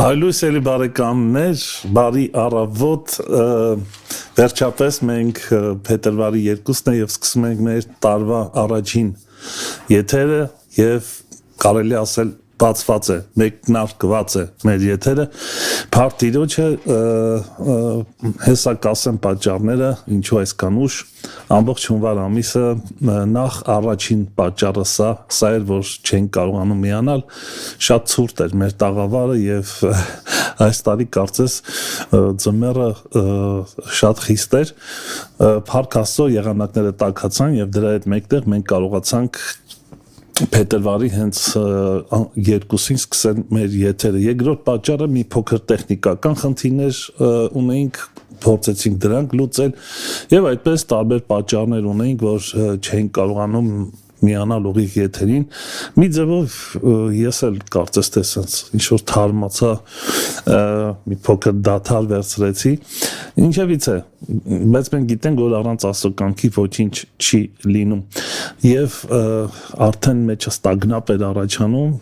Հայլույս էլի բարեկամներ, բարի առավոտ, վերջապես մենք փետրվարի 2-ն է և սկսում ենք մեր տարվա առաջին եթերը և կարելի ասել բացված է, մեկնարկված է մեր եթերը, փառք Տիրոջը, հեսա կասեմ պատճառները, ինչու այսքան ուշ, ամբողջ հունվար ամիսը նախ առաջին պատճառը սա էր, որ չենք կարողանում միանալ, շատ ցուրտ էր մեր տաղավարը և այս տարի կարծես ձմեռը շատ խիստ էր, փառք Աստծո եղանակները տաքացան և դրա հետ մեկտեղ մենք կարողացանք փետրվարի հենց 2-ին սկսել մեր եթերը։ Երկրորդ պատճառը մի փոքր տեխնիկական խնդիրներ ունեինք, փորձեցինք դրանք լուծել եւ այդպես տարբեր պատճառներ ունեինք, որ չէինք կարողանում միանալ ուղիղ եթերին։ Մի ձևով ես էլ կարծես թե sense ինչ որ թարմացա, մի փոքր դադար վերցրեցի։ Ինչևից է, բայց մենք գիտենք, որ առանց Աստծո կամքի ոչինչ չի լինում։ Եվ արդեն մեջը ստագնապ էր առաջանում,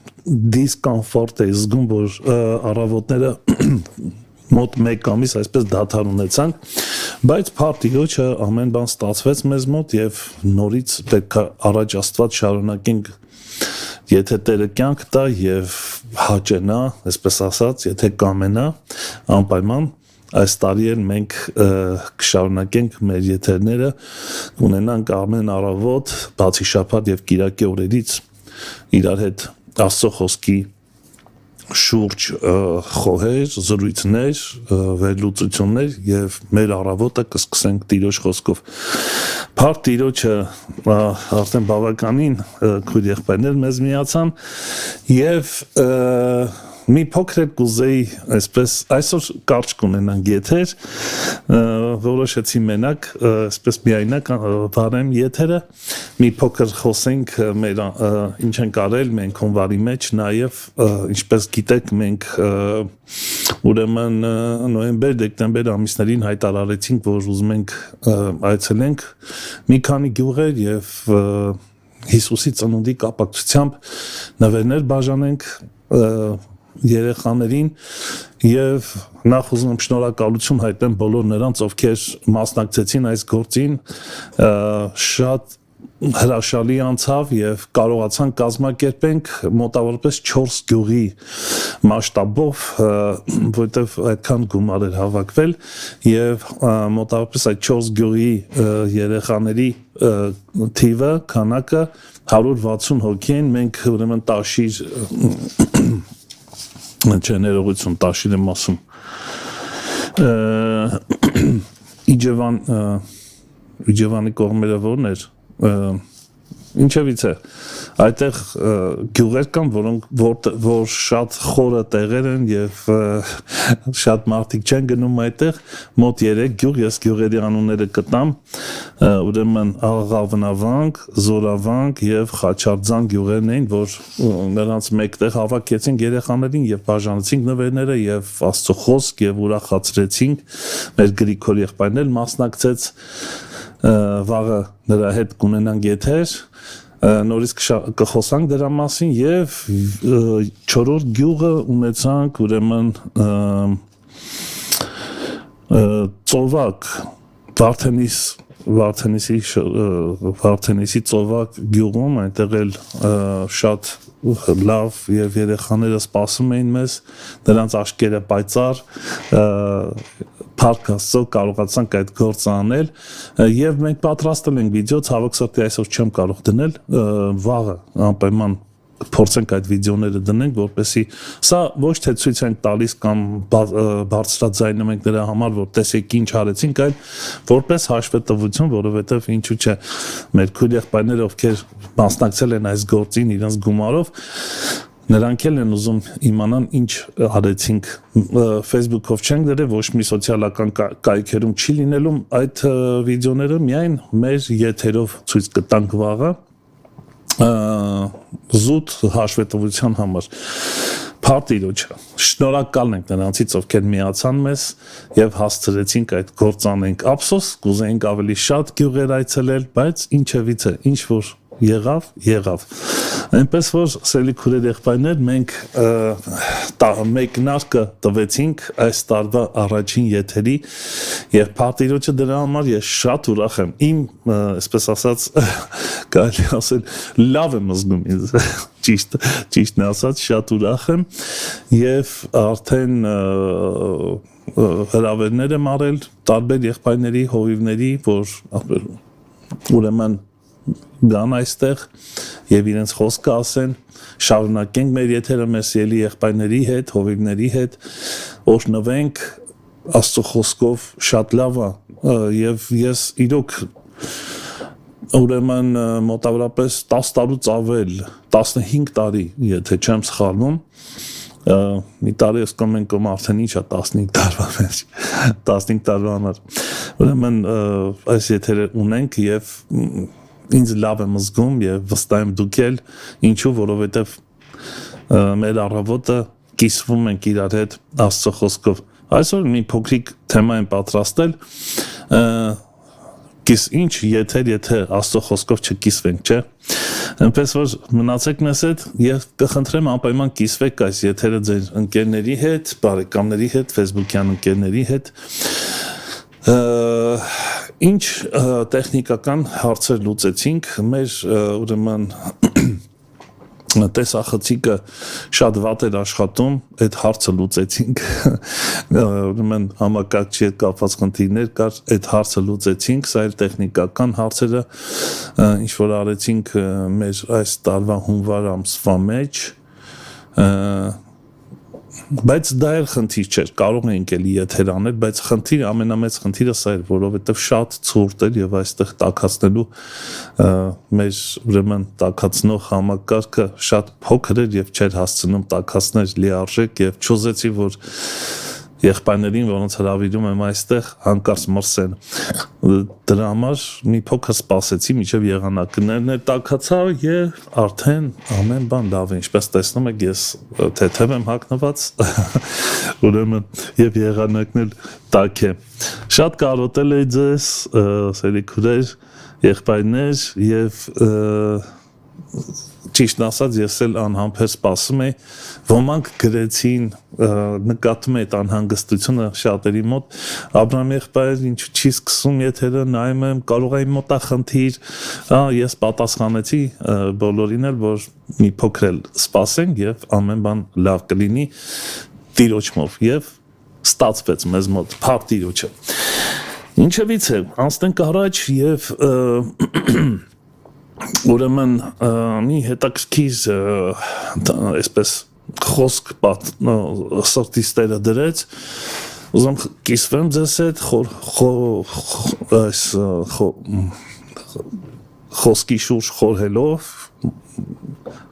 դիսկոմֆորտ է զգում, որ առավոտները մոտ 1 ամիս այսպես դադար ունեցանք, բայց փառք Տիրոջը ամեն բան ստացվեց մեզ մոտ եւ նորից պետք է առաջ Աստված շարունակենք եթե Տերը կյանք տա եւ հաճենա, այսպես ասած, եթե կամենա, անպայման այս տարի էլ մենք կշարունակենք մեր եթերները, կունենանք ամեն առավոտ, բացի շաբաթ եւ կիրակի օրերից իրար հետ Աստծո խոսքի շուրջ խոհեր, զրույցներ, վերլուծություններ եւ մեր առավոտը կսկսենք Տիրոջ խոսքով։ Փառք Տիրոջը արդեն բավականին քույր եղբայրներ մեզ միացան եւ մի փոքր կուզեի այսպես այսօր կարճ կունենանք եթեր, որոշեցի մենակ այսպես միայնակ վարեմ եթերը, մի փոքր խոսենք մեր ինչ ենք արել մենք հունվարի մեջ, նաեւ ինչպես գիտեք մենք ուրեմն նոյեմբեր, դեկտեմբեր ամիսներին հայտարարեցինք, որ ուզում ենք այցելենք մի քանի գյուղեր եւ Հիսուսի ծնունդի կապակցությամբ նվերներ բաժանենք երեխաներին եւ նախ ուզում եմ շնորհակալություն հայտնեմ բոլոր նրանց, ովքեր մասնակցեցին այս գործին, շատ հրաշալի անցավ եւ կարողացանք կազմակերպենք մոտավորապես 4 գյուղի մասշտաբով, որտեղ այդքան գումար էր հավաքվել եւ մոտավորապես այդ 4 գյուղի երեխաների թիվը, քանակը 160 հոգի են, մենք ուրեմն տաշիր ներողություն, տաշիր եմ ասում Իջևանի կողմերը որն էր ինչևից է այդտեղ գյուղեր կան, որ շատ խորը տեղեր են եւ շատ մարդիկ չեն գնում այդտեղ, մոտ 3 գյուղ, ես գյուղերի անունները կտամ, ուրեմն Աղավնավանք, Զորավանք եւ Խաչարձան գյուղերն էին, որ նրանց մեկտեղ հավաքեցին երեխաներին եւ բաժանեցին նվերները եւ Աստծո խոսք եւ ուրախացրեցինք, մեր Գրիգոր եղբայրն էլ մասնակցեց, վաղը նրա հետ կունենանք եթեր, նորից կխոսանք դրա մասին եւ 4-րդ գյուղը ունեցանք ուրեմն Ծովակ Վարդենիսի Ծովակ գյուղում, այնտեղ էլ շատ լավ եւ երեխաները սպասում էին մեզ, նրանց աչքերը պայծառ, փառք Աստծո կարողացանք այդ գործը անել եւ մենք պատրաստել ենք վիդեո, ցավոք սրտի այսօր չեմ կարող դնել, վաղը անպայման փորձենք այդ վիդեոները դնենք, որպեսզի սա ոչ թե ցույց ենք տալիս կամ բարձրաձայնում ենք դրա համար, որ տեսեք ինչ արեցինք, այլ որպես հաշվետվություն, որովհետեւ ինչու՞ չէ մեր քույր եղբայրները, ովքեր մասնակցել են այս գործին իրենց գումարով, նրանք էլ են ուզում իմանան ինչ արեցինք, Facebook-ով չենք դրել, ոչ մի սոցիալական կայքերում չի լինելու այդ վիդեոները, միայն մեր եթերով ցույց կտանք վաղը զուտ հաշվետվության համար։ Փառք Տիրոջը, շնորհակալ ենք նրանցից, ովքեր միացան մեզ եւ հասցրեցինք այդ գործ անենք։ Ափսոս կուզեինք ավելի շատ գյուղեր այցելել, բայց ինչևից է, ինչ որ եղավ։ Այնպես որ սելի քուրեր եղբայրներ մենք մեկնարկը տվեցինք այս տարվա առաջին եթերի եւ Փարտիրոջը դրա համար ես շատ ուրախ եմ։ Իմ այսպես ասած կարելի ասել լավ եմ զգում ինձ ճիշտն ասած շատ ուրախ եմ եւ արդեն հրավերներ եմ արել տարբեր եղբայրների, հովիվների, որ ուրեմն գան այստեղ եւ իրենց խոսքը ասեն, շարունակենք մեր եթերը մեր սիրելի եղբայրների հետ, հովիվների հետ, օրհնվենք Աստծո խոսքով շատ լավ է եւ ես իրոք ուրեմն մոտավորապես 10 տարուց ավել 15 տարի եթե չեմ սխալվում մի տարի ես կոմենկոմ արդեն ինչա 15 տարվա մեջ 15 տարվա համար ուրեմն այս եթերը ունենք եւ ինձ լավ եմ զգում եւ վստահ եմ դուք էլ ինչու որովհետեւ մեր առավոտը կիսվում ենք իրար հետ Աստծո խոսքով այսօր մի փոքրիկ թեմա եմ պատրաստել ինչ եթե Աստծո խոսքով չկիսվենք չէ այնպես որ մնացեք մեզ հետ եւ կխնդրեմ անպայման կիսվեք այս եթերը ձեր ընկերների հետ բարեկամների հետ Facebook-յան ընկերների հետ ինչ տեխնիկական հարցեր լուծեցինք մեր ուրեմն տեսախցիկը շատ վատ էր աշխատում այդ հարցը լուծեցինք ուրեմն համակարգչի հետ կապված խնդիրներ կար այդ հարցը լուծեցինք սա էլ տեխնիկական հարցերը ինչ որ արեցինք մեր այս տարվա հունվար ամսվա մեջ բայց դա էլ խնդիր չէր կարող էինք էլի եթեր անել բայց ամենամեծ խնդիրը սա էր որովհետև շատ ցուրտ էր եւ այստեղ տաքացնելու մեր ուրեմն տաքացնող համակարգը շատ փոքր էր եւ չէր հասցնում տաքացնել լիարժեք եւ չուզեցի որ եղբայրներին որոնց հրավիրում եմ այստեղ հանկարծ մրսեն դրա համար մի փոքր սպասեցի մինչև եղանակներն էլ տաքացա եւ արդեն ամեն բան լավ է ինչպես տեսնում եք ես թեթև եմ հագնված ուրեմն եւ եղանակն էլ տաք է շատ կարոտել էի ձեզ սերի քուրեր եղբայրներ եւ ճիշտ ասած ես էլ անհամբեր սպասում եի ոմանք գրեցին նկատում էի այդ անհանգստությունը շատերի մոտ Աբրահամ եղբայր ինչու չի սկսում եթերը նայում եմ կարող է մոտա խնդիր ես պատասխանեցի բոլորին էլ որ մի փոքր էլ սպասենք եւ ամեն բան լավ կլինի Տիրոջով եւ ստացվեց մեզ մոտ Փարտիրոջը ինչևից է անցնենք առաջ եւ ուրեմն մի հետաքրքիր այսպես խոսք սրտիս տերը դրեց ուզում կիսվեմ ձեզ հետ այս խոսքի շուրջ խորհելով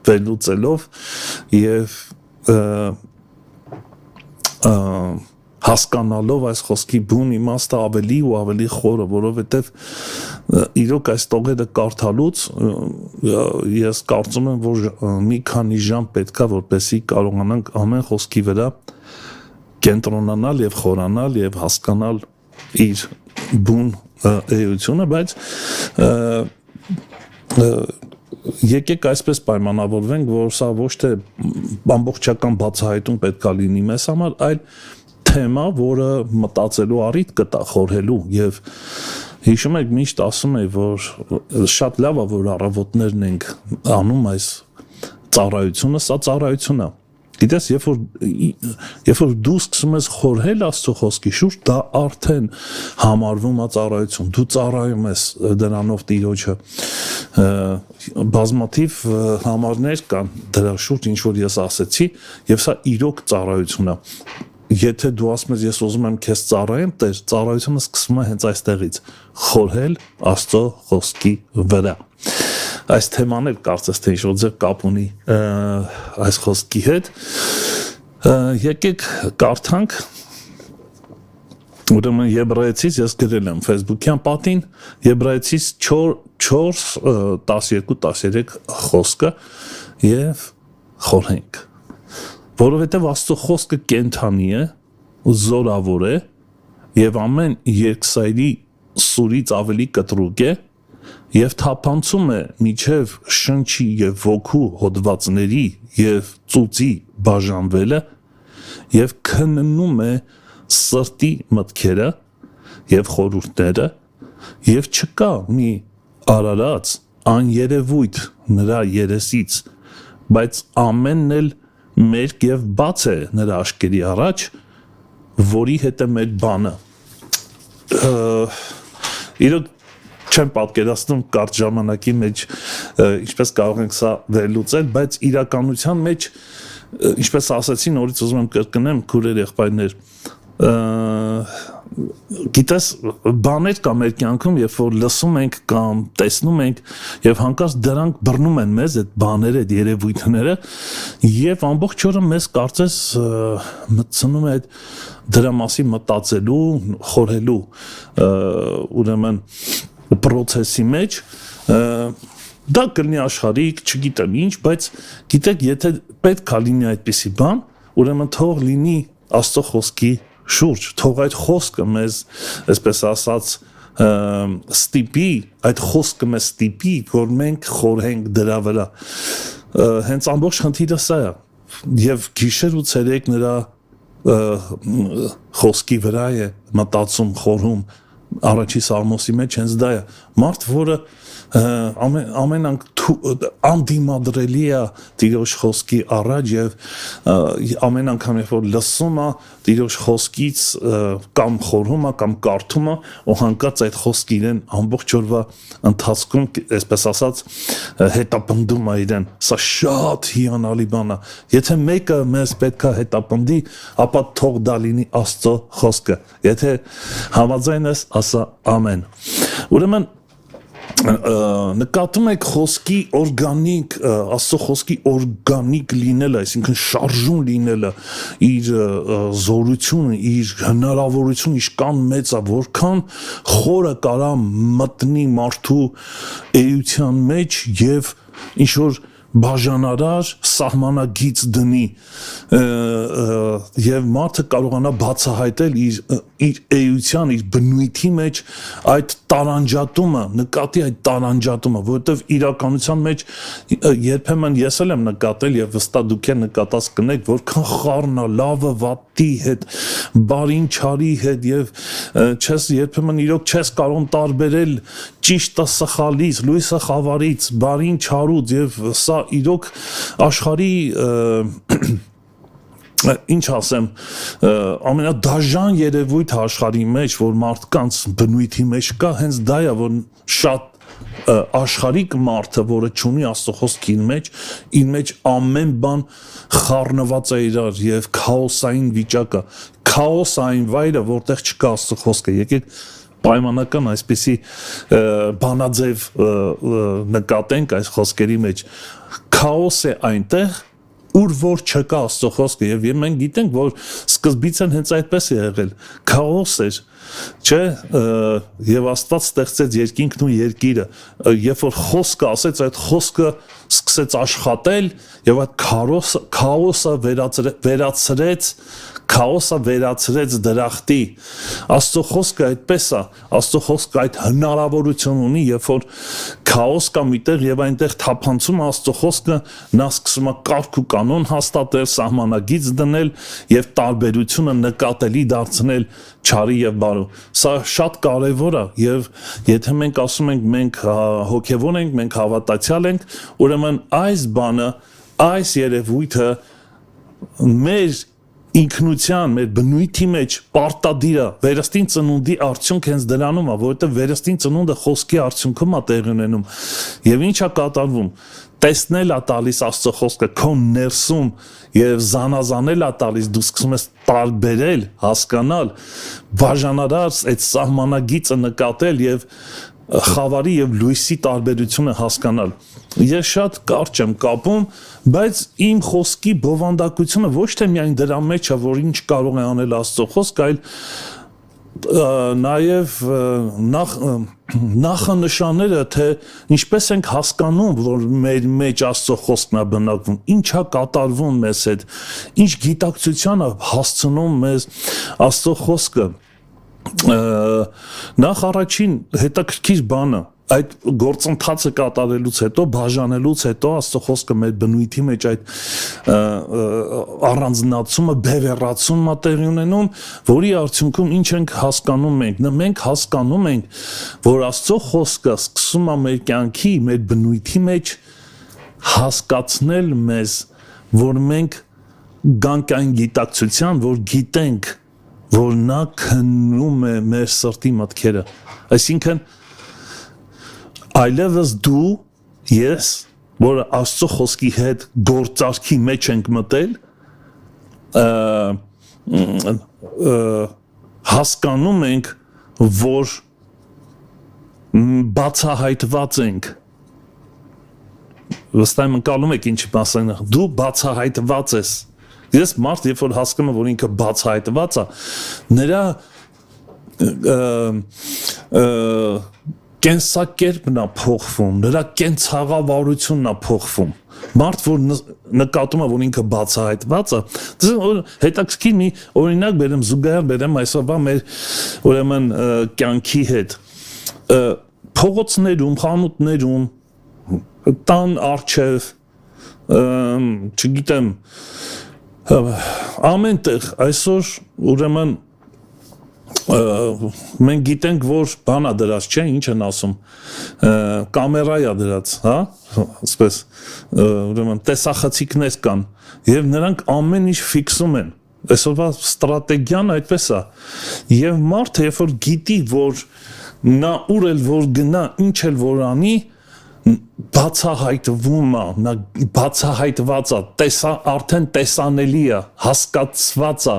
վերլուծելով եւ հասկանալով այս խոսքի բուն իմաստը ավելի ու ավելի խորը, որովհետև իրոք այս տողերը կարդալուց ես կարծում եմ, որ մի քանի ժամ պետք է, որպեսզի կարողանանք ամեն խոսքի վրա կենտրոնանալ եւ խորանալ եւ հասկանալ իր բուն էությունը, բայց եկեք այսպես պայմանավորվենք, որ սա ոչ թե ամբողջական բացահայտում պետք է լինի մեզ համար, այլ թեմա, որը մտածելու առիթ կտա խորհելու եւ հիշում եք միշտ ասում եմ որ շատ լավ է որ առավոտներն ենք անում այս ծառայությունը սա ծառայություն է գիտես երբ որ դու սկսում ես խորհել Աստծո խոսքի շուրջ դա արդեն համարվում է ծառայություն դու ծառայում ես դրանով Տիրոջը բազմաթիվ համարներ կան դրա շուրջ ինչ որ ես ասեցի եւ սա իրոք ծառայություն է Եթե դու ասում ես ես ուզում եմ քեզ ծառայեմ, Տեր, ծառայությունը սկսվում է հենց այստեղից, խորհել Աստծո խոսքի վրա։ Այս թեման էլ կարծես թե ինչ-որ ձեր կապ ունի այս խոսքի հետ։ Եկեք կարդանք ուրեմն Եբրայեցից ես գրել եմ Facebook-յան պատին Եբրայեցից 4:12-13 խոսքը եւ խորհենք որովհետև Աստծո խոսքը կենթանի է ու զորավոր է եւ ամեն երկսայրի սուրից ավելի կտրուկ է եւ թափանցում է միջև շնչի եւ ոգու հոդվածների եւ ծուծի բաժանվելը եւ քննում է սրտի մտքերը եւ խորհուրդները եւ չկա մի արարած աներևույթ նրա երեսից, բայց ամենն էլ մերկ եւ բաց է նրա աչքերի առաջ, որի հետ է մեր բանը։ Իրոք չեմ պատկերացնում կարճ ժամանակի մեջ ինչպես կարող ենք սա վերլուծել, բայց իրականության մեջ, ինչպես ասացի, նորից ուզում եմ կրկնեմ, քուրեր եղբայրներ, գիտես, բաներ կա մեր կյանքում, երբ որ լսում ենք կամ տեսնում ենք եւ հանկարծ դրանք բռնում են մեզ այդ բաները, այդ երևույթները եւ ամբողջ օրը մեզ կարծես մտցնում է դրա մասին մտածելու, խորհելու ուրեմն պրոցեսի մեջ դա կլինի աշխարհիկ, չգիտեմ ինչ, բայց գիտեք, եթե պետք է լինի այդպիսի բան, ուրեմն թող լինի Աստծո խոսքի շուրջ, թող այդ խոսքը մեզ, այսպես ասած, ստիպի, այդ խոսքը մեզ ստիպի, որ մենք խորհենք դրա վրա։ Հենց ամբողջ խնդիրը սա է, եւ գիշեր ու ցերեկ նրա խոսքի վրա է մտածում, խորհում, առաջի Սաղմոսի մեջ հենց դա է, մարդ, որը ամեն անդիմադրելի է Տիրոջ խոսքի առաջ եւ ամեն անգամ երբ որ լսում է Տիրոջ խոսքից կամ խորհում է կամ կարդում է ու հանկարծ այդ խոսքը իրեն ամբողջ օրվա ընթացքում այսպես ասած հետապնդում է իրեն, սա շատ հիանալի բան է, եթե մեկը մեզ պետքա հետապնդի, ապա թող դա լինի Աստծո խոսքը, եթե համաձայն ես, ասա ամեն։ Ուրեմն նկատում եք խոսքի օրգանիկ, Աստծո խոսքի օրգանիկ լինելը, այսինքն շարժուն լինելը, իր զորությունը, իր հնարավորությունը ինչքան մեծ է, որքան խորը կարա մտնի մարդու էության մեջ եւ ինչ որ բաժանարար սահմանագիծ դնի եւ մարդը կարողանա բացահայտել իր էության, իր բնույթի մեջ այդ տարանջատումը, նկատի այդ տարանջատումը, որովհետեւ իրականության մեջ երբեմն ես էլ եմ նկատել եւ վստահ դուք էլ նկատած կնեք, որքան խառնա, լավը վատի հետ, բարին չարի հետ եւ չես երբեմն իրոք չես կարող տարբերել ճիշտը սխալից, լույսը խավարից, բարին չարուց եւ սա իրոք աշխարհի ինչ ասեմ, ամենադաժան երևույթ աշխարհի մեջ, որ մարդկանց բնույթի մեջ կա, հենց դա է, որ շատ աշխարհիկ մարդը, որը չունի Աստծո խոսքի իր մեջ ամեն բան խառնված է իրար եւ քաոսային վիճակը, քաոսային վայրը, որտեղ չկա Աստծո խոսքը, եկեք պայմանական այսպիսի բանաձև նկատենք այս խոսքերի մեջ, քաոս է այնտեղ, ուր որ չկա Աստծո խոսքը եւ մենք գիտենք, որ սկզբից են հենց այդպես է եղել, քաոս էր, չէ, եւ Աստված ստեղծեց երկինքն ու երկիրը, երբ որ խոսքը ասեց, այդ խոսքը սկսեց աշխատել եւ այդ քաոսը վերացրեց դրախտի։ Աստծո խոսքը այդպես է, Աստծո խոսքը այդ հնարավորություն ունի, երբ որ քաոս կա միտեղ եւ այնտեղ թափանցում Աստծո խոսքը, նա սկսում է կարգ ու կանոն հաստատել, սահմանագիծ դնել եւ տարբերությունը նկատելի դարձնել չարի եւ բարու։ Սա շատ կարեւոր է եւ եթե մենք ասում ենք մենք հոգեւոր ենք, մենք հավատացյալ ենք, ուրեմն այս բանը, այս երևույթը մեր ինքնության, մեր բնույթի մեջ պարտադիր է, վերստին ծնունդի արդյունք հենց դրանում է, որովհետև վերստին ծնունդը խոսքի արդյունքում է տեղի ունենում։ Եվ ինչ է կատարվում, տեսնել է տալիս Աստծո խոսքը քո ներսում եւ զանազանել է տալիս, դու սկսում ես տարբերել, հասկանալ, բաժանարար այդ սահմանագիծը նկատել եւ խավարի եւ լույսի տարբերությունը հասկանալ։ Ես շատ կարճ եմ կապում, բայց իմ խոսքի բովանդակությունը ոչ թե միայն դրա մեջ է, որ ինչ կարող է անել Աստծո խոսքը, այլ նաեւ նախանշանները, թե ինչպես ենք հասկանում, որ մեր մեջ Աստծո խոսքն է բնակվում, ինչ է կատարվում մեզ հետ, ինչ գիտակցության է հասցնում մեզ Աստծո խոսքը։ Նախ առաջին հետաքրքիր բանը, այդ գործընթացը կատարելուց հետո, բաժանելուց հետո Աստծո խոսքը մեր բնույթի մեջ այդ առանձնացումը, բևեռացումը տեղի ունենում, որի արդյունքում ինչ ենք հասկանում մենք հասկանում ենք, որ Աստծո խոսքը սկսում է մեր կյանքի, մեր բնույթի մեջ հասկացնել մեզ, որ մենք գանք այն գիտակցության, որ գիտենք, որ նա քննում է մեր սրտի մտքերը, այսինքն այլևս դու, ես, որ Աստծո խոսքի հետ գործարքի մեջ ենք մտել, հասկանում ենք, որ բացահայտված ենք, վստահ եմ ընկալում եք ինչի մասն եմ, դու բացահայտված ես, ես մարդ, երբ որ հասկանում որ ինքը բացահայտված է, նրա կենսակերպն է փոխվում, նրա կենցաղավարությունն է փոխվում, մարդ, որ նկատում է, որ ինքը բացահայտված է, հետաքրքիր մի օրինակ բերեմ, զուգահեռ բերեմ այսօրվա մեր ուրեմն կյանքի հետ, փողոցներում, խանութներում, տան առջև, չգիտեմ, ամեն տեղ այսօր ուրեմն մենք գիտենք, որ բանա դրած, չէ, ինչ են ասում, կամերա է դրած, հա, ասպես, ուրեմն տեսախցիկներ կան, և նրանք ամեն ինչ ֆիքսում են, այսօրվա ստրատեգիան այդպես է, և մարդը, երբ որ գիտի, որ նա ուր էլ որ գնա, ինչ էլ որ անի, բացահայտվում է, նա բացահայտված է, արդեն տեսանելի է, հասկացված է,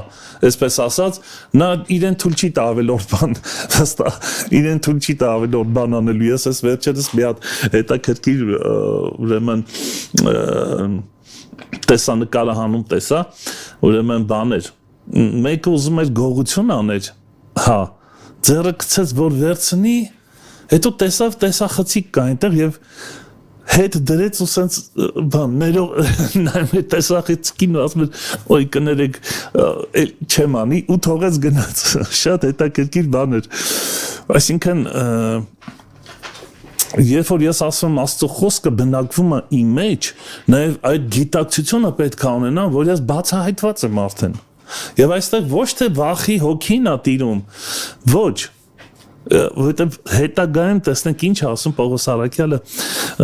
այսպես ասած, նա իրեն թույլ չի տա ավելորդ բան, իրեն թույլ չի տա ավելորդ բան անելու, ես ես վերջերս մի հատ հետաքրքիր ուրեմն տեսանկարը հանում տեսա, ուրեմն բաներ, մեկը ուզում էր գողություն աներ, հա, ձեռը գցեց, որ վերցնի, հետո տեսավ տեսախցիկ կա այնտեղ և հետ դրեց ու սենց նայում է տեսախցիկին ու ասում էր ոյ կներեք չեմ անի ու թողեց գնաց շատ հետաքրքիր բան էր այսինքն երբ որ ես ասում Աստծո խոսքը բնակվում է իմ մեջ նաև այդ գիտակցությունը պետք է ունենամ որ ես բացահայտված եմ արդեն և այստեղ ոչ թե վախի հոգին է տիրում ոչ որովհետև հետագայում տեսնենք ինչ ասում Պողոս Առաքյալը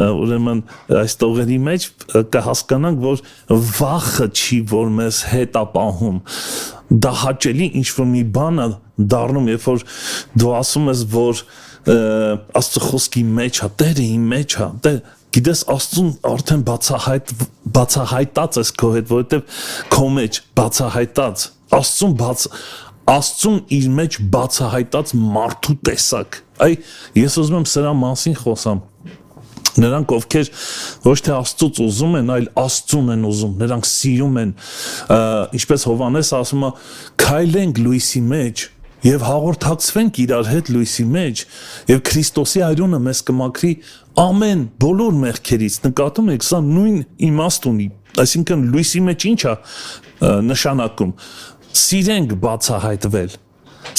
ուրեմն այս տողերի մեջ կհասկանանք որ վախը չի որ մեզ հետ է պահում դա հաճելի ինչ-որ մի բան է դառնում երբ որ դու ասում ես որ Աստծո խոսքի մեջ է Տերը իմ մեջ է գիտես Աստծուն արդեն բացահայտած ես քո հետ որովհետև քո մեջ բացահայտած Աստծուն իր մեջ բացահայտած մարդու տեսակ այ ես ուզում եմ սրա մասին խոսամ նրանք ովքեր ոչ թե Աստծուց ուզում են այլ Աստծուն են ուզում նրանք սիրում են ինչպես Հովհաննես ասում է քայլենք լույսի մեջ եւ հաղորդակցվենք իրար հետ լույսի մեջ եւ Քրիստոսի այրունը մեզ կմաքրի ամեն բոլոր մեղքերից նկատում եք սա նույն իմաստ ունի այսինքն լույսի մեջ ինչ է նշանակում Սիրենք բացահայտվել,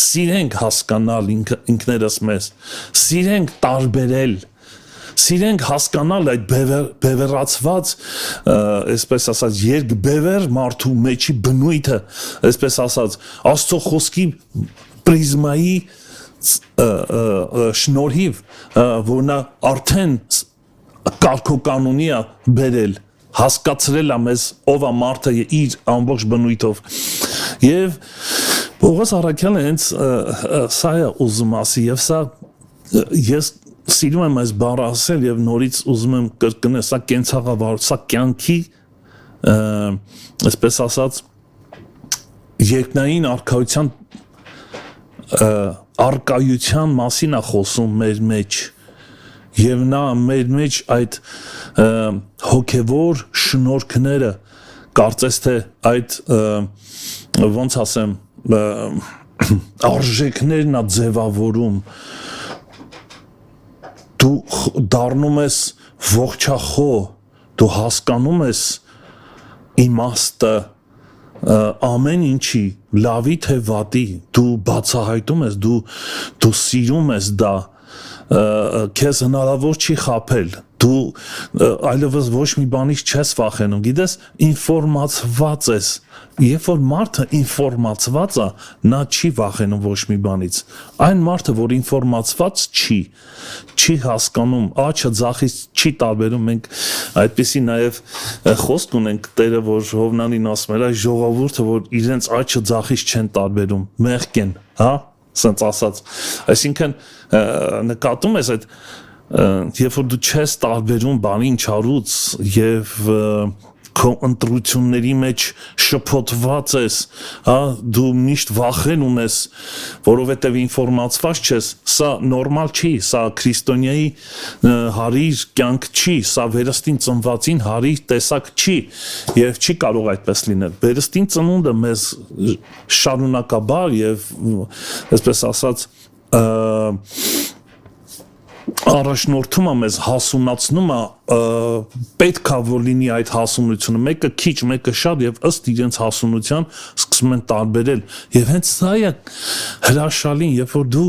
սիրենք հասկանալ ինքներս մեզ, սիրենք տարբերել, սիրենք հասկանալ այդ բևեռացված, այսպես ասած, երկբևեռ մարդու մեջի բնույթը, այսպես ասած, Աստծո խոսքի պրիզմայի շնորհիվ, որ նա արդեն կարգոկանոնի է բերել, հասկացրել է մեզ ով է մարդը իր ամբողջ բնույթով եւ Պողոս Առաքյալը հենց սա է ուզում ասի եւ սա ես սիրում եմ այս բառը ասել եւ նորից ուզում եմ կրկնել սա կենցաղավար սա կյանքի այսպես ասած երկնային արքայության արկայության մասին է խոսում մեր մեջ Եվ նա մեր մեջ այդ հոգևոր շնորհքները կարծես թե այդ ոնց ասեմ արժեքներն է ձևավորում դու դառնում ես ողջախոհ դու հասկանում ես իմաստը ամեն ինչի լավի թե վատի դու բացահայտում ես դու սիրում ես դա քեզ հնարավոր չի խաբել, դու այլևս ոչ մի բանից չես վախենում, գիտես, ինֆորմացված ես, երբ որ մարդը ինֆորմացված է, նա չի վախենում ոչ մի բանից, այն մարդը, որ ինֆորմացված չի հասկանում, աչը ձախից չի տարբերում, մենք այդպիսի նաև խոսք ունենք տերը, որ Հովնանին ասում էր, այս ժողովուրդը, որ իրենց աչը ձախից չեն տարբերում, մեղք են, հա, սենց ասած, այսինքն նկատում ես այդ երբ որ դու չես տարբերում բանին չարուց եւ քո ընտրությունների մեջ շփոթված ես, հա, դու միշտ վախեն ունես, որովհետեւ ինֆորմացված չես, սա նորմալ չի, սա քրիստոնյայի հարիր կյանք չի, սա վերստին ծնվածին հարիր տեսակ չի եւ չի կարող այդպես լինել։ Վերստին ծնունդը մեզ շարունակաբար եւ այսպես ասած առաջնորդում է մեզ հասունացնում է պետք է որ լինի այդ հասունությունը մեկը քիչ մեկը շատ եւ ըստ իրենց հասունության սկսում են տարբերել եւ հենց սա է հրաշալին երբ որ դու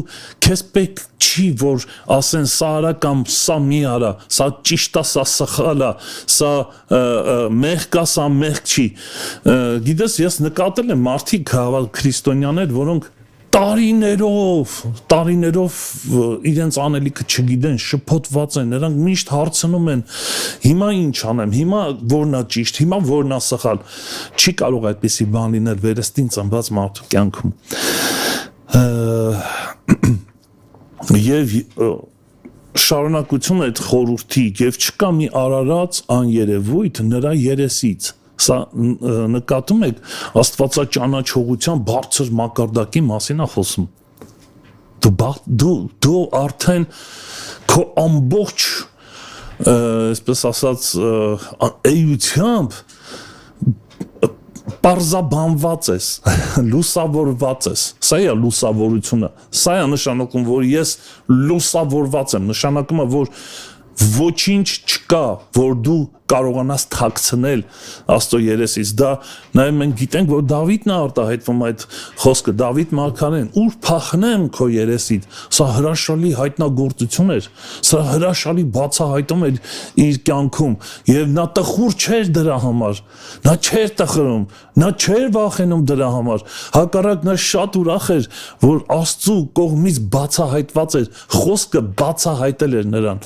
քեզ պետք չի որ ասեն սա արա կամ սա մի արա սա ճիշտ է սա սխալ է սա մեղք է սա մեղք չի գիտես ես նկատել եմ մարդիկ քրիստոնյաներ որոնք տարիներով իրենց անելիքը չգիտեն, շփոթված են, նրանք միշտ հարցնում են, հիմա ինչ անեմ, հիմա որն է ճիշտ, հիմա որն է սխալ, չի կարող այդպիսի բան լինել վերստին ծնված մարդու կյանքում։ Եվ շարունակություն այդ խորհրդի, եւ չկա մի արարած աներևույթ նրա երեսից։ Սա նկատում եք աստվածաճանաչողության բարձր մակարդակի մասին է խոսում դու արդեն քո ամբողջ այսպես ասած էությամբ պարզաբանված ես լուսավորված ես սա է լուսավորությունը սա է նշանակում որ ես լուսավորված եմ նշանակում է որ ոչինչ չկա որ դու կարողանաս թաքցնել Աստծո երեսից դա նաև մենք գիտենք որ Դավիթն է արտահայտվում այդ խոսքը Դավիթ մարգարեն ուր փախնեմ քո երեսից սա հրաշալի հայտնագործություն էր սա հրաշալի բացահայտում էր իր կյանքում եւ նա տխուր չէր դրա համար նա չէր տխրում նա չէր վախենում դրա համար հակառակ նա շատ ուրախ էր որ Աստծո կողմից բացահայտված էր խոսքը բացահայտել էր նրան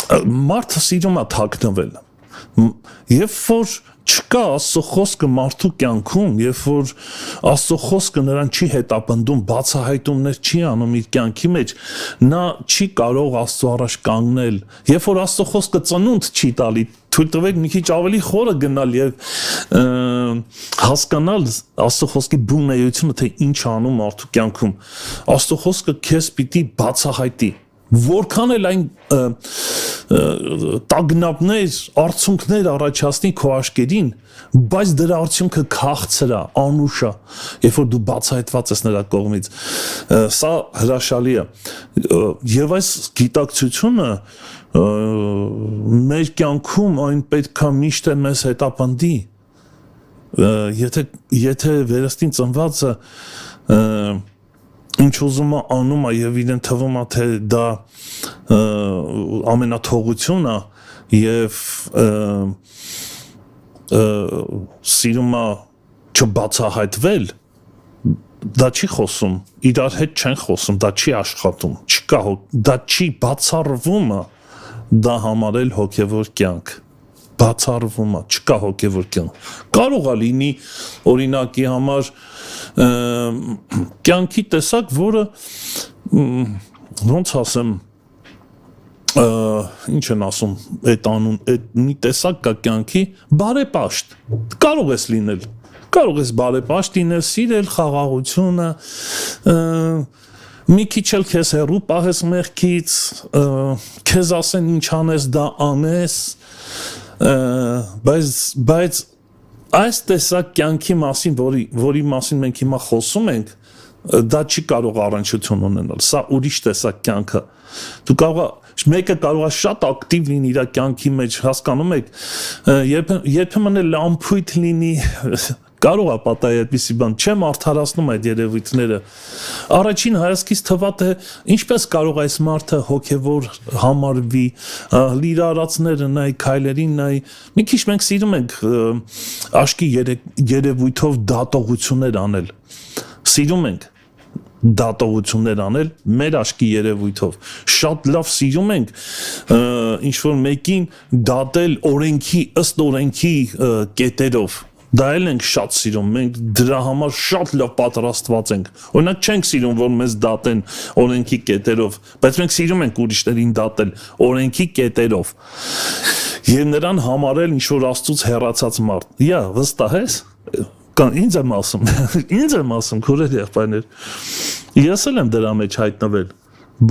մարդը սիրում է թաքնվել երբ որ չկա Աստծո խոսքը մարդու կյանքում երբ որ Աստծո խոսքը նրան չի հետապնդում բացահայտումներ չի անում իր կյանքի մեջ նա չի կարող Աստծո առաջ կանգնել երբ որ Աստծո խոսքը ծնունդ չի տալի թույլ տվեք մի քիչ ավելի խորը գնալ եւ հասկանալ Աստծո խոսքի բունեությունը թե ինչ անում մարդու կյանքում Աստծո խոսքը քեզ պիտի բացահայտի որքան էլ այն տագնապներ, արդյունքներ առաջացնի քո աչքերին, բայց դրա արդյունքը քաղցր է, անուշ է, երբ որ դու բացահայտված ես նրա կողմից, սա հրաշալի է, եւ այս գիտակցությունը մեր կյանքում այն պետք է միշտ մեզ հետապնդի, եթե վերստին ծնվածը ինչ ուզում է անում է եւ իրեն թվում է թե դա ամենաթողությունն է եւ սիրում է չբացահայտվել դա չի խոսում իրար հետ չեն խոսում դա չի աշխատում չկա դա չի բացառվում դա համարել հոգեվոր կյանք բացառվում է չկա հոգեվոր կյանք կարող է լինի օրինակի համար կյանքի տեսակ որը ոնց ասեմ ինչ են ասում այդ անուն այդ մի տեսակ կա կյանքի բարեպաշտ կարող ես լինել կարող ես բարեպաշտ լինել սիրել խաղաղությունը մի քիչ էլ քեզ հեռու պահես մեղքից քեզ ասեն ինչ անես դա անես բայց այս տեսակ կյանքի մասին որի մասին մենք հիմա խոսում ենք դա չի կարող առնչություն ունենալ սա ուրիշ տեսակ կյանքը դու կարող մեկը կարող է շատ ակտիվ լինի իր կյանքի մեջ հասկանում եք երբեմն էլ ամփույթ լինի Կարող է պատահի այդպիսի բան, չեմ արդարացնում այդ երևույթները։ Առաջին հայացքից թվա թե ինչպես կարող այս մարդը հոգևոր համարվի, իր արածները նայ, քայլերին նայ։ Մի քիչ մենք սիրում ենք աշկի երևույթով դատողություններ անել։ Սիրում ենք դատողություններ անել մեր աշկի երևույթով։ Շատ լավ սիրում ենք ինչ որ մեկին դատել օրենքի ըստ օրենքի կետերով։ Դա էլ ենք շատ սիրում, մենք դրա համար շատ լավ պատրաստված ենք։ Օրինակ չենք սիրում, որ մեզ դատեն օրենքի կետերով, բայց մենք սիրում ենք ուրիշներին դատել օրենքի կետերով։ Եվ նրան համարել ինչ որ Աստծուց հեռացած մարդ։ Յա, վստահ ես։ Ինձ եմ ասում, քուրեր եղբայրներ, ես էլ եմ դրա մեջ հայտնվել,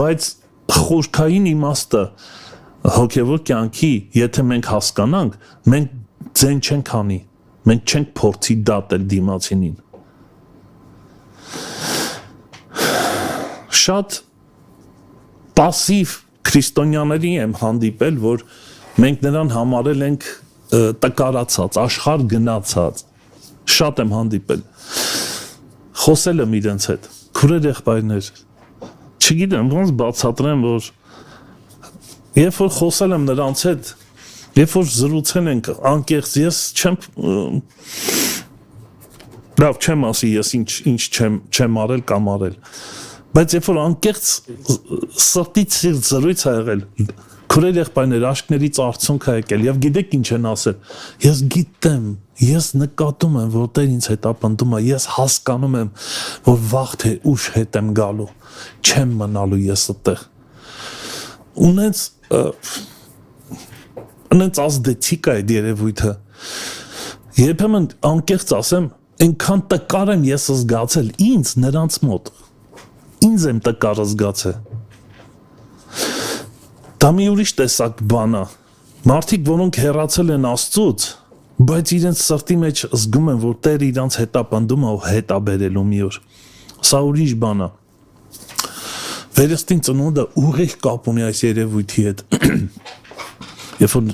բայց խորքային իմաստը հոգևոր կյանքի, եթե մենք հասկանանք, մենք ձեն չենք անի, մենք չենք փորձի դատել դիմացինին։ Շատ պասիվ քրիստոնյաների եմ հանդիպել, որ մենք նրան համարել ենք տկարացած, աշխարհ գնացած։ Շատ եմ հանդիպել, խոսել եմ իրենց հետ, քուրեր եղբայրներ, չգիտեմ, ոնց բացատրեմ, որ երբ որ խոսել եմ նրանց հետ, երբ որ զրուցել ենք անկեղծ, ես լավ չեմ ասի ես ինչ չեմ արել կամ արել, բայց երբ որ անկեղծ սրտից սիրտ զրույց ա եղել, քուրեր եղբայրներ, աշկներից արցունք ա եկել, եւ գիտեք ինչ են ասել, ես գիտեմ, ես նկատում եմ, որ Տեր ինձ հետապնդում է, ես հասկանում եմ, որ վաղ թե ուշ հետ եմ գալու, չեմ մնալու ես այդտեղ։ Ունենց ազդեցիկ է այդ երևույթը։ Երբեմն անկեղծ ասեմ, այնքան տկար եմ ես զգացել ինձ նրանց մոտ։ Ինձ եմ տկար զգացել։ Դա մի ուրիշ տեսակ բան է։ Մարդիկ, որոնք հեռացել են Աստծուց, բայց իրենց սրտի մեջ զգում են, որ Տերը իրանց հետապնդում է ու հետ է բերելու մի օր։ Սա ուրիշ բան է։ Վերստին ծնունդը ուղիղ կապ ունի այս երևույթի հետ։ Երբ որ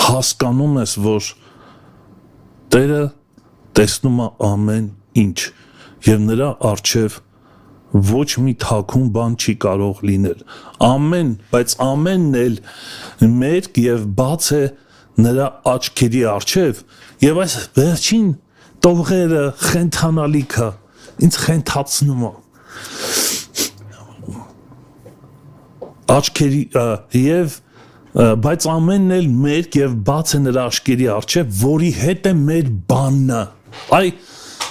հասկանում ես, որ Տերը տեսնում է ամեն ինչ եւ նրա առջև ոչ մի թաքուն բան չի կարող լինել։ Բայց ամենն էլ մերկ եւ բաց է նրա աչքերի առջև եւ այս վերջին տողերը խենթանալիքը ինձ խենթացնում է աչքերի եւ բայց ամենն էլ մերկ եւ բաց է նրա աչքերի առջև, որի հետ է մեր բանը։ Այ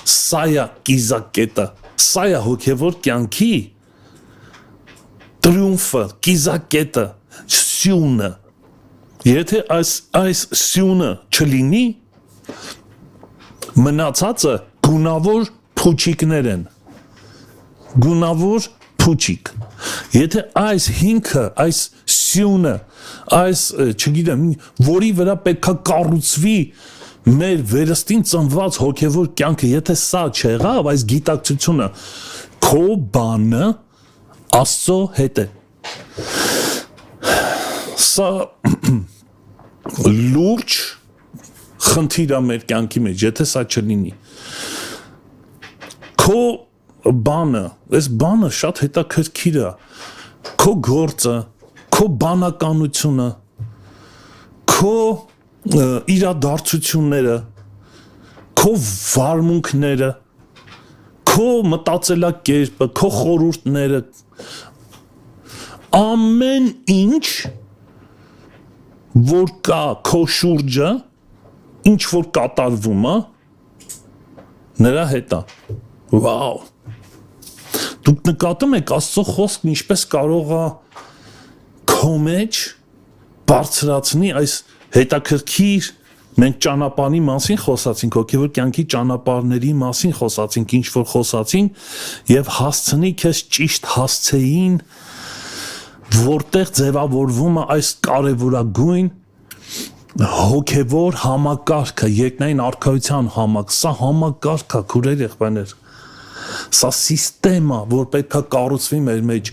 սա է կիզակետը, սա է հոգևոր կյանքի տրիումֆը, կիզակետը, սյունը։ Եթե այս սյունը չլինի, մնացածը գունավոր փուչիկներ են։ Գունավոր փուչիկ։ Եթե այս հիմքը, այս սյունը, չգիտեմ, որի վրա պետքա կառուցվի մեր վերստին ծնված հոգևոր կյանքը, եթե սա չեղավ, այս գիտակցությունը, քո բանը Աստծո հետ է։ Սա լուրջ խնդիր է մեր կյանքի մեջ, եթե սա չլինի։ Քո բանը, այս բանը շատ հետաքրքիր է, քո գործը, քո բանականությունը, քո իրադարձությունները, քո վարմունքները, քո մտածելակերպը, քո խորհուրդները, ամեն ինչ, որ կա քո շուրջը, ինչ որ կատարվում է, նրա հետ է։ Վաու։ Դուք նկատում եք Աստծո խոսքն ինչպես կարող է քո մեջ բարձրացնի այս հետաքրքիր մենք ճանապարհի մասին խոսացինք, հոգևոր կյանքի ճանապարհների մասին խոսացինք, ինչ որ խոսացինք եւ հասցնի քեզ ճիշտ հասցեին, որտեղ ձևավորվում է այս կարևորագույն հոգևոր համակարգը, երկնային արքայության սա համակարգ է, քուրեր եղբայրներ, սա սիստեմա, որ պետք է կառուցվի մեր մեջ,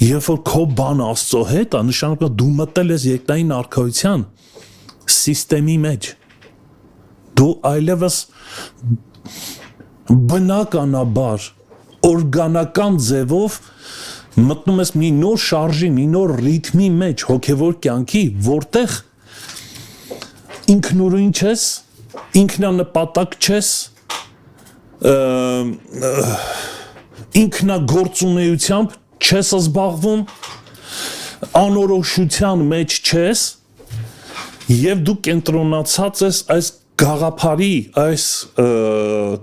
երբ որ քո բանը Աստծո հետ է, նշանակում է դու մտել ես երկնային արքայության սիստեմի մեջ, դու այլևս բնականաբար օրգանական ձևով մտնում ես մի նոր շարժի, մի նոր ռիթմի մեջ հոգևոր կյանքի, որտեղ ինքնուրույն չես, ինքնանպատակ չես, ինքնագործունեությամբ չես զբաղվում, անորոշության մեջ չես եւ դու կենտրոնացած ես այս գաղափարի, այս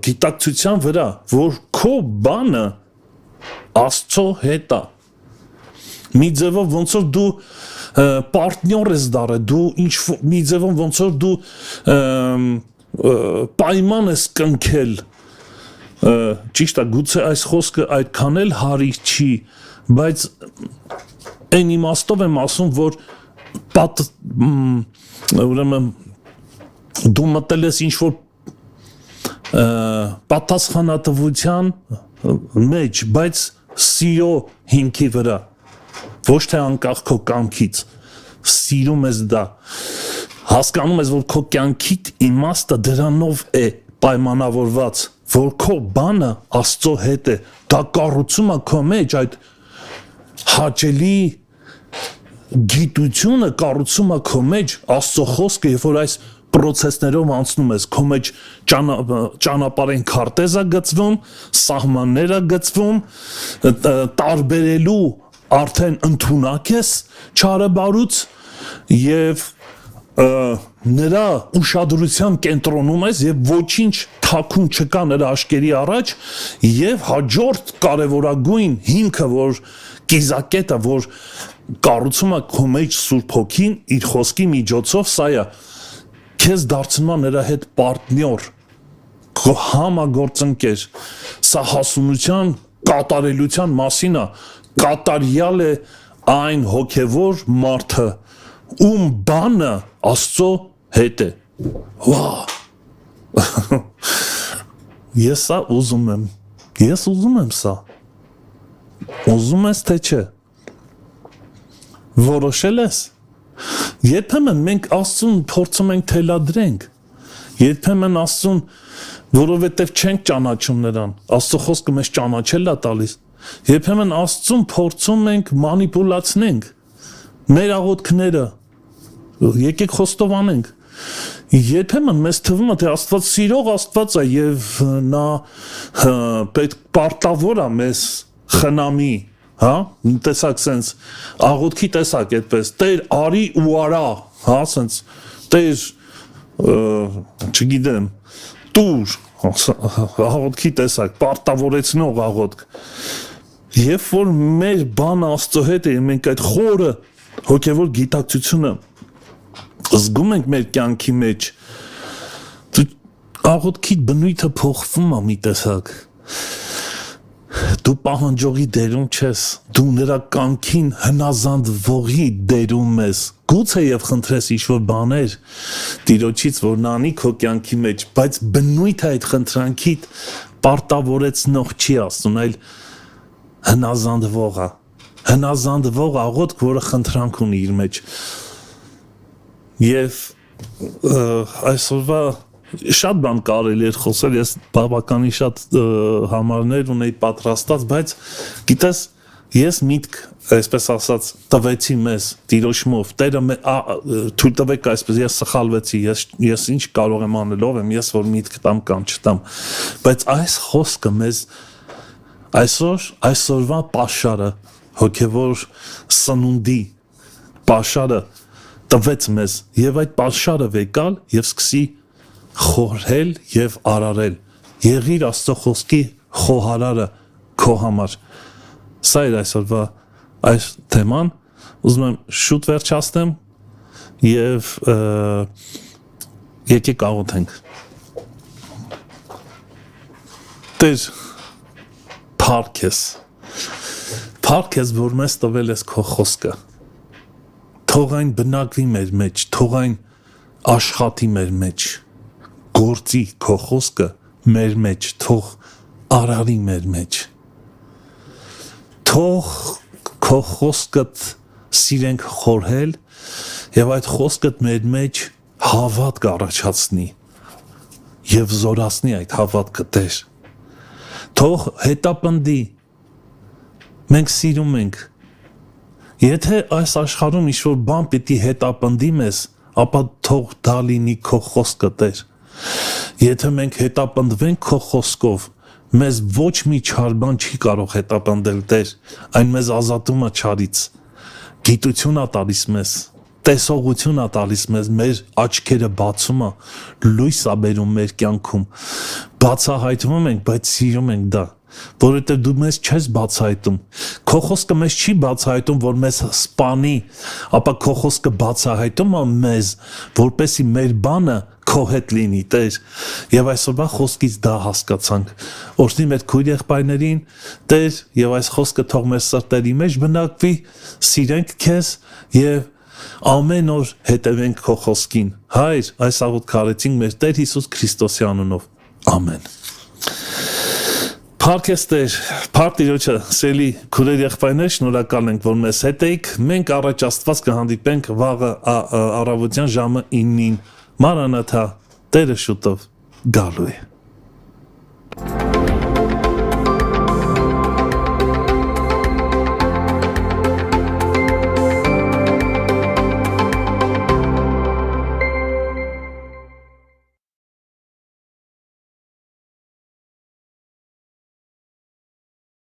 գիտակցության վրա, որ քո բանը Աստծո հետ է։ Մի ձևով ոնց որ դու պարտնյոր ես դարը, դու մի ձևով ոնց որ դու պայման ես կնքել, ճիշտ է, գուցե այս խոսքը այդքան էլ հարիր չի, բայց այն իմաստով եմ ասում, որ ուրեմն դու մտել ես ինչ-որ պատասխանատվության մեջ, բայց սիրո հիմքի վրա, ոչ թե անկախ քո կամքից, սիրում ես դա, հասկանում ես, որ քո կյանքիդ իմաստը դրանով է պայմանավորված, որ քո բանը Աստծո հետ է, դա կառուցում է քո մեջ այդ հաճելի գիտությունը, կառուցում է քո մեջ Աստծո խոսքը, երբ որ այս պրոցեսներով անցնում ես, քո մեջ ճանապարհային քարտեզա գծվում, սահմանները գծվում, տարբերելու արդեն ընդունակ ես չարաբարուց եւ նրա ուշադրության կենտրոնում ես եւ ոչինչ թաքուն չկա նրա աչքերի առաջ եւ հաջորդ կարեւորագույն հիմքը, որ կիզակետը, որ կառուցում է քո մեջ Սուրբ Հոգին իր խոսքի միջոցով, սա է քեզ դարձնում է նրա հետ պարտնյոր, քո համագործընկեր, սա հասունության կատարելության մասին է, կատարյալ է այն հոգևոր մարդը, ում բանը Աստծո հետ է, վա, ես սա ուզում եմ սա, ուզում ես թե չէ, որոշել ես, երբեմն մենք Աստծուն փորձում ենք թելադրենք, երբեմն Աստծուն, որովհետև չենք ճանաչում նրան, Աստծո խոսքը մեզ ճանաչել է տալիս, երբեմն Աստծուն փորձում ենք մանիպուլացնենք, մեր աղոթքները, եկեք խոստովանենք, երբեմն մեզ թվում է, թե Աստված սիրող Աստված է եւ նա պետք պարտավոր է մեզ խնամի, հա, տեսակ սենց, աղոթքի տեսակ այդպես, Տեր արի ու արա, հա, սենց, Տեր, չգիտեմ, տուր, աղոթքի տեսակ, պարտավորեցնող աղոթք, երբ որ մեր բանը Աստծո հետ է, մենք այդ խորը հոգևոր գիտակցությունը զգում ենք մեր կյանքի մեջ, աղոթքի բնույթը փոխվում է մի տեսակ, դու պահանջողի դերում չես, դու նրա կամքին հնազանդվողի դերում ես, գուցե եւ խնդրես ինչ-որ բաներ Տիրոջից, որ նա անի քո կյանքի մեջ, բայց բնույթը այդ խնդրանքիդ պարտավորեցնող չի Աստծուն, այլ հնազանդվող աղոթք, որը խնդրանք ունի իր մեջ, եւ այսօրվա շատ բան կարելի էր խոսել, ես բավականին շատ համարներ ունեի պատրաստած, բայց գիտես, ես միտք, այսպես ասած, տվեցի մեզ Տիրոջմով, Տերը թույլ տվեք այսպես, ես սխալվեցի, ես ինչ կարող եմ անել, ով եմ, ես որ միտք տամ կամ չտամ, բայց այս խոսքը մեզ այսօրվա պաշարը, հոգևոր սնունդի պաշարը տվեց մեզ, եւ այդ պաշարը վեկալ եւ սկսի խորհել եւ արարել, եղիր Աստծո խոսքի խոհարարը քո համար, սա էր այսօրվա այս թեման, ուզում եմ շուտ վերջացնեմ եւ եկեք աղոթենք, Տեր, փառք ես, որ մեզ տվել ես քո խոսքը, թող այն բնակվի մեր մեջ, թող այն աշխատի մեր մեջ, գործի քո խոսքը մեր մեջ, թող արարի մեր մեջ, թող քո խոսքդ սիրենք խորհել եւ այդ խոսքդ մեր մեջ հավատք առաջացնի, եւ զորացնի այդ հավատքը, Տեր։ Թող հետապնդի։ Մենք սիրում ենք։ Եթե այս աշխարհում ինչ-որ բան պիտի հետապնդի մեզ, ապա թող դա լինի քո խոսքը, Տեր։ Եթե մենք հետապնդվենք քո խոսքով, մեզ ոչ մի չար բան չի կարող հետապնդել, Տեր, այն մեզ ազատում է չարից, գիտություն է տալիս մեզ, տեսողություն է տալիս մեզ, մեր աչքերը բացում է, լույս է բերում մեր կյանքում, բացահայտվում ենք, բայց սիրում ենք դա, որովհետև դու մեզ չես բացահայտում, քո խոսքը մեզ չի բացահայտում, որ մեզ սպանի, ապա քո խոսքը բացահայտում է մեզ, որպեսզի մեր բանը քո հետ լինի, Տեր, եւ այսօրվա խոսքից դա հասկացանք, օրհնի մեր քույր եղբայրներին, Տեր, եւ այս խոսքը թող մեր սրտերի մեջ բնակվի, սիրենք քեզ եւ ամեն օր հետևենք քո խոսքին, Հայր, այս աղոթքը քարեցինք մեր Տեր Հիսուս Քրիստոսի անունով, ամեն։ Փառքես Տեր, փառք Տիրոջը, սիրելի քույրեր եղբայրներ, շնորհակալ ենք, որ մեզ հետ եք, մենք առաջ Աստված կհանդիպենք վաղը առավոտյան ժամը 9-ին, Մանրանաթա, Տերը շուտով գալու է։